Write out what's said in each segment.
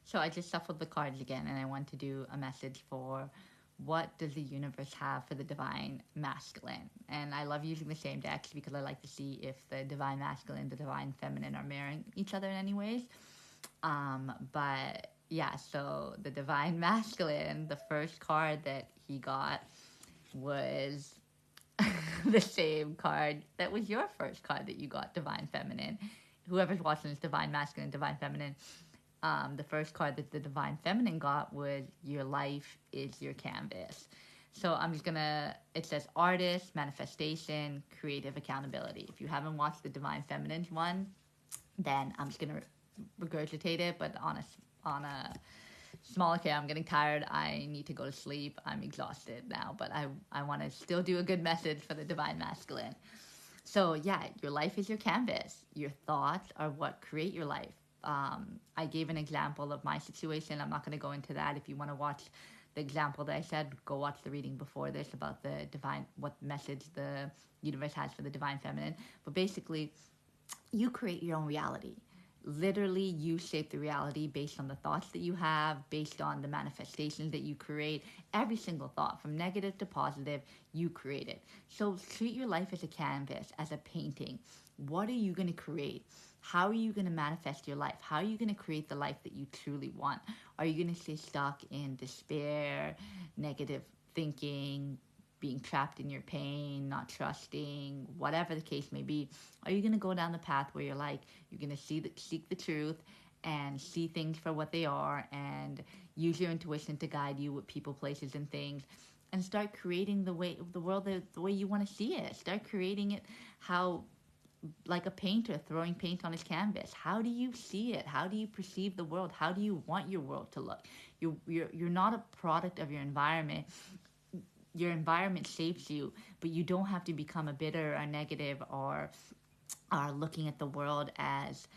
So I just shuffled the cards again, and I want to do a message for what does the universe have for the divine masculine. And I love using the same decks because I like to see if the divine masculine, the divine feminine are mirroring each other in any ways. But yeah, so the divine masculine, the first card that he got was the same card that was your first card that you got, divine feminine. Whoever's watching this, divine masculine, divine feminine. The first card that the divine feminine got was your life is your canvas. So I'm just gonna, it says artist, manifestation, creative accountability. If you haven't watched the divine feminine one, then I'm just gonna regurgitate it, but on a smaller scale. I'm getting tired. I need to go to sleep. I'm exhausted now, but I want to still do a good message for the divine masculine. So yeah, your life is your canvas. Your thoughts are what create your life. I gave an example of my situation. I'm not going to go into that. If you want to watch the example that I said, go watch the reading before this about the divine, what message the universe has for the divine feminine. But basically, you create your own reality. Literally, you shape the reality based on the thoughts that you have, based on the manifestations that you create. Every single thought, from negative to positive, you create it. So treat your life as a canvas, as a painting. What are you going to create? How are you going to manifest your life? How are you going to create the life that you truly want? Are you going to stay stuck in despair, negative thinking, being trapped in your pain, not trusting, whatever the case may be? Are you going to go down the path where you're like, you're going to seek the truth and see things for what they are and use your intuition to guide you with people, places, and things, and start creating the world the way you want to see it. Start creating it how, like a painter throwing paint on his canvas. How do you see it? How do you perceive the world? How do you want your world to look? You're not a product of your environment. Your environment shapes you, but you don't have to become a bitter or negative or are looking at the world as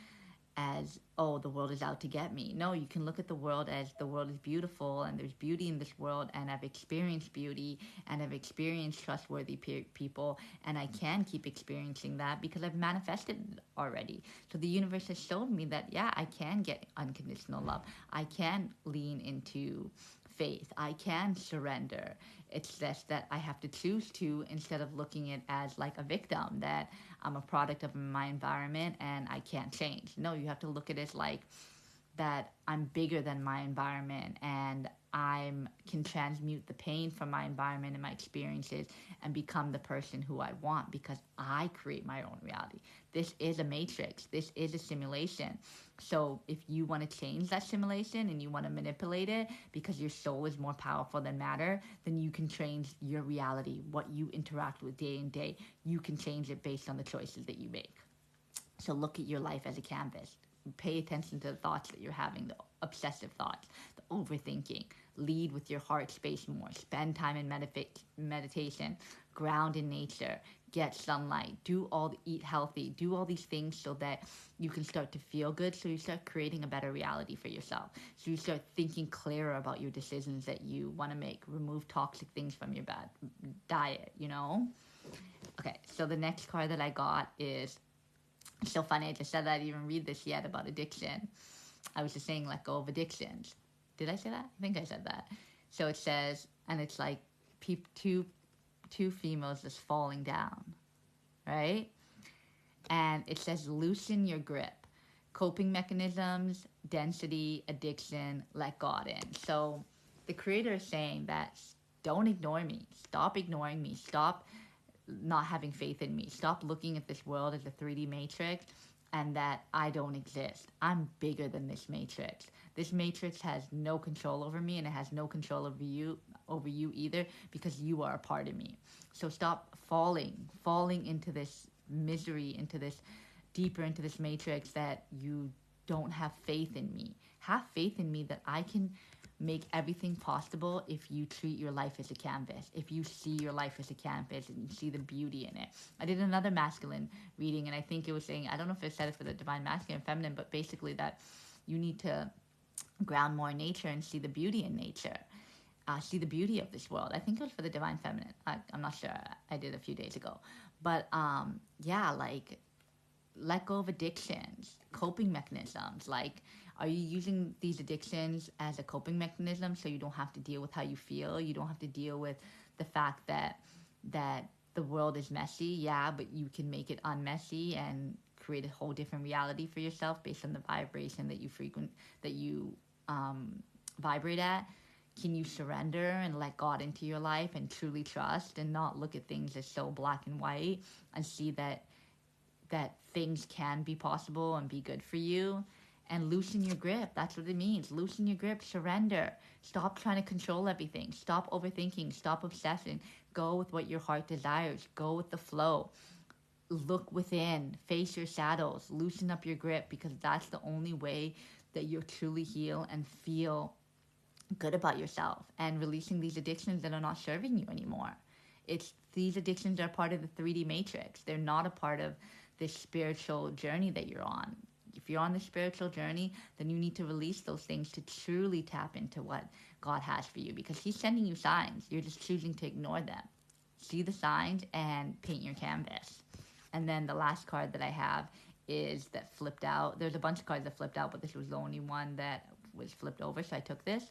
oh, the world is out to get me. No, you can look at the world as the world is beautiful and there's beauty in this world, and I've experienced beauty and I've experienced trustworthy people, and I can keep experiencing that because I've manifested it already. So the universe has shown me that yeah, I can get unconditional love. I can lean into faith. I can surrender. It's just that I have to choose to, instead of looking at it as like a victim, that I'm a product of my environment and I can't change. No, you have to look at it like that I'm bigger than my environment, and I can transmute the pain from my environment and my experiences and become the person who I want because I create my own reality. This is a matrix. This is a simulation. So if you want to change that simulation and you want to manipulate it because your soul is more powerful than matter, then you can change your reality, what you interact with day in day. You can change it based on the choices that you make. So look at your life as a canvas. Pay attention to the thoughts that you're having, the obsessive thoughts, the overthinking. Lead with your heart space more. Spend time in meditation. Ground in nature. Get sunlight. Eat healthy. Do all these things so that you can start to feel good. So you start creating a better reality for yourself. So you start thinking clearer about your decisions that you want to make. Remove toxic things from your bad diet, you know? Okay, so the next card that I got is so funny. I just said that I didn't even read this yet about addiction. I was just saying let go of addictions. Did I say that? I think I said that. So it says, and it's like two females just falling down, right? And it says loosen your grip. Coping mechanisms, density, addiction, let God in. So the creator is saying that don't ignore me. Stop ignoring me. Stop not having faith in me. Stop looking at this world as a 3D matrix and that I don't exist. I'm bigger than this matrix. This matrix has no control over me, and it has no control over you either, because you are a part of me. So stop falling into this misery, deeper into this matrix that you don't have faith in me. Have faith in me that I can make everything possible if you treat your life as a canvas, if you see your life as a canvas and you see the beauty in it. I did another masculine reading, and I think it was saying, I don't know if it said it for the divine masculine and feminine, but basically that you need to ground more in nature and see the beauty in nature. See the beauty of this world. I think it was for the divine feminine. I'm not sure. I did a few days ago. But yeah, like let go of addictions, coping mechanisms. Like, Are you using these addictions as a coping mechanism so you don't have to deal with how you feel? You don't have to deal with the fact that the world is messy, yeah, but you can make it unmessy and create a whole different reality for yourself based on the vibration that you vibrate at. Can you surrender and let God into your life and truly trust and not look at things as so black and white and see that things can be possible and be good for you? And loosen your grip. That's what it means. Loosen your grip, surrender. Stop trying to control everything. Stop overthinking. Stop obsessing. Go with what your heart desires. Go with the flow. Look within. Face your shadows. Loosen up your grip, because that's the only way that you'll truly heal and feel good about yourself, and releasing these addictions that are not serving you anymore. It's these addictions are part of the 3D matrix. They're not a part of this spiritual journey that you're on. If you're on the spiritual journey, then you need to release those things to truly tap into what God has for you, because He's sending you signs. You're just choosing to ignore them. See the signs and paint your canvas. And then the last card that I have is that flipped out. There's a bunch of cards that flipped out, but this was the only one that was flipped over, so I took this.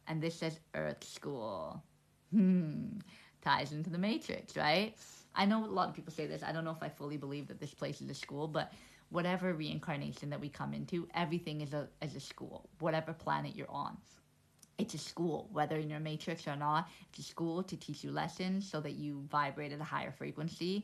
And this says Earth School. Ties into the Matrix, right? I know a lot of people say this. I don't know if I fully believe that this place is a school, but whatever reincarnation that we come into, everything is a school. Whatever planet you're on, it's a school. Whether in your matrix or not, it's a school to teach you lessons so that you vibrate at a higher frequency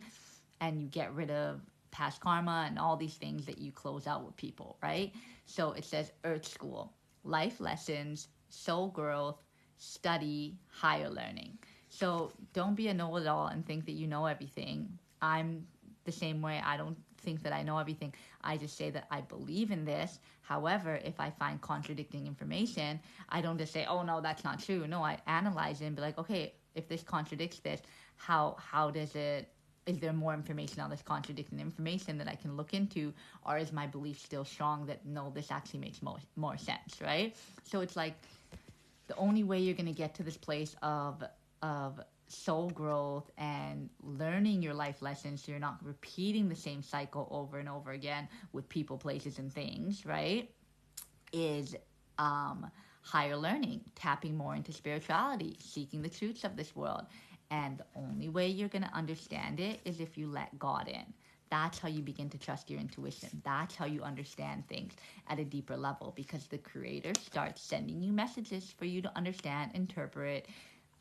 and you get rid of past karma and all these things that you close out with people, right? So it says Earth School, life lessons, soul growth, study, higher learning. So don't be a know-it-all and think that you know everything. I'm the same way. I don't think that I know everything. I just say that I believe in this. However, if I find contradicting information, I don't just say, oh no, that's not true. No, I analyze it and be like, okay, if this contradicts this, how does it, is there more information on this contradicting information that I can look into, or is my belief still strong that no, this actually makes more sense, right? So it's like the only way you're going to get to this place of soul growth and learning your life lessons so you're not repeating the same cycle over and over again with people, places, and things, right, is higher learning, tapping more into spirituality, seeking the truths of this world. And the only way you're going to understand it is if you let God in. That's how you begin to trust your intuition. That's how you understand things at a deeper level, because the Creator starts sending you messages for you to understand, interpret,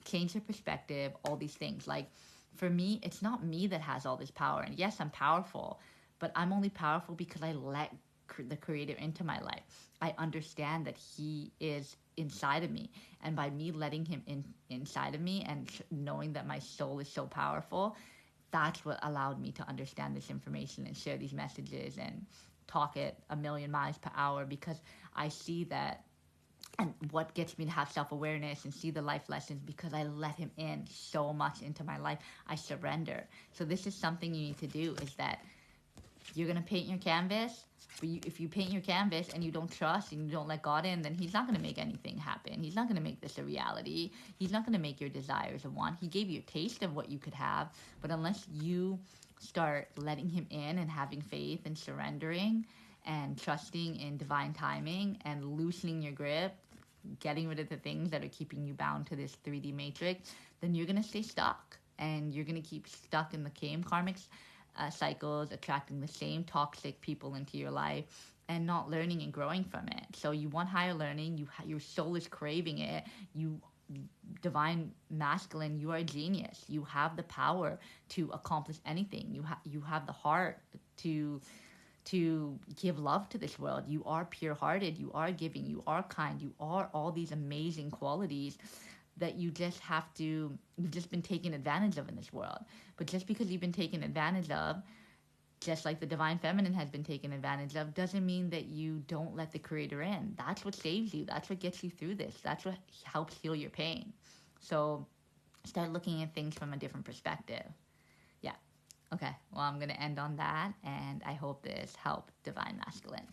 change your perspective, all these things. Like, for me, it's not me that has all this power. And yes, I'm powerful, but I'm only powerful because I let the Creator into my life. I understand that He is inside of me, and by me letting Him inside of me and knowing that my soul is so powerful, that's what allowed me to understand this information and share these messages and talk at a million miles per hour, because I see that. And what gets me to have self-awareness and see the life lessons, because I let Him in so much into my life. I surrender. So this is something you need to do, is that you're going to paint your canvas. But if you paint your canvas and you don't trust and you don't let God in, then He's not going to make anything happen. He's not going to make this a reality. He's not going to make your desires a want. He gave you a taste of what you could have. But unless you start letting Him in and having faith and surrendering and trusting in divine timing and loosening your grip, getting rid of the things that are keeping you bound to this 3D matrix, then you're going to stay stuck. And you're going to keep stuck in the same karmic cycles, attracting the same toxic people into your life and not learning and growing from it. So you want higher learning. Your soul is craving it. You divine masculine, you are a genius. You have the power to accomplish anything. You have the heart to give love to this world. You are pure-hearted, you are giving, you are kind, you are all these amazing qualities that you've just been taken advantage of in this world. But just because you've been taken advantage of, just like the divine feminine has been taken advantage of, doesn't mean that you don't let the Creator in. That's what saves you. That's what gets you through this. That's what helps heal your pain. So start looking at things from a different perspective. Yeah. Okay. Well, I'm going to end on that, and I hope this helped, Divine Masculine.